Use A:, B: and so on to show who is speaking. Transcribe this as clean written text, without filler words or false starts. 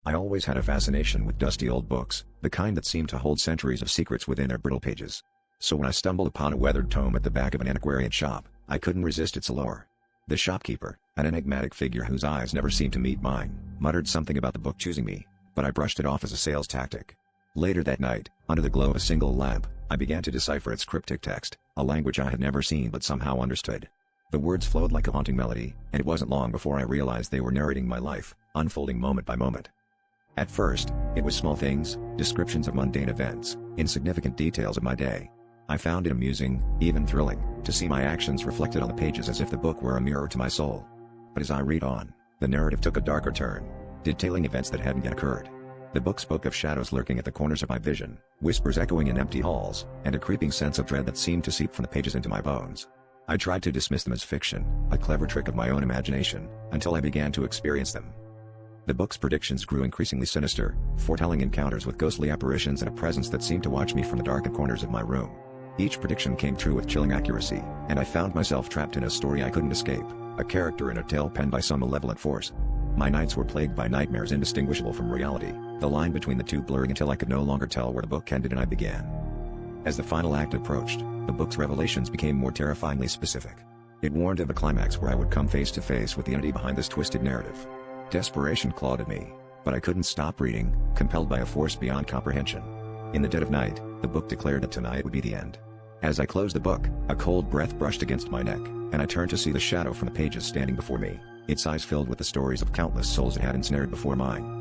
A: I always had a fascination with dusty old books, the kind that seemed to hold centuries of secrets within their brittle pages. So when I stumbled upon a weathered tome at the back of an antiquarian shop, I couldn't resist its allure. The shopkeeper, an enigmatic figure whose eyes never seemed to meet mine, muttered something about the book choosing me, but I brushed it off as a sales tactic. Later that night, under the glow of a single lamp, I began to decipher its cryptic text, a language I had never seen but somehow understood. The words flowed like a haunting melody, and it wasn't long before I realized they were narrating my life, unfolding moment by moment. At first, it was small things, descriptions of mundane events, insignificant details of my day. I found it amusing, even thrilling, to see my actions reflected on the pages as if the book were a mirror to my soul. But as I read on, the narrative took a darker turn, detailing events that hadn't yet occurred. The book spoke of shadows lurking at the corners of my vision, whispers echoing in empty halls, and a creeping sense of dread that seemed to seep from the pages into my bones. I tried to dismiss them as fiction, a clever trick of my own imagination, until I began to experience them. The book's predictions grew increasingly sinister, foretelling encounters with ghostly apparitions and a presence that seemed to watch me from the darkened corners of my room. Each prediction came true with chilling accuracy, and I found myself trapped in a story I couldn't escape, a character in a tale penned by some malevolent force. My nights were plagued by nightmares indistinguishable from reality, the line between the two blurring until I could no longer tell where the book ended and I began. As the final act approached, the book's revelations became more terrifyingly specific. It warned of a climax where I would come face to face with the entity behind this twisted narrative. Desperation clawed at me, but I couldn't stop reading, compelled by a force beyond comprehension. In the dead of night, the book declared that tonight would be the end. As I closed the book, a cold breath brushed against my neck, and I turned to see the shadow from the pages standing before me, its eyes filled with the stories of countless souls it had ensnared before mine.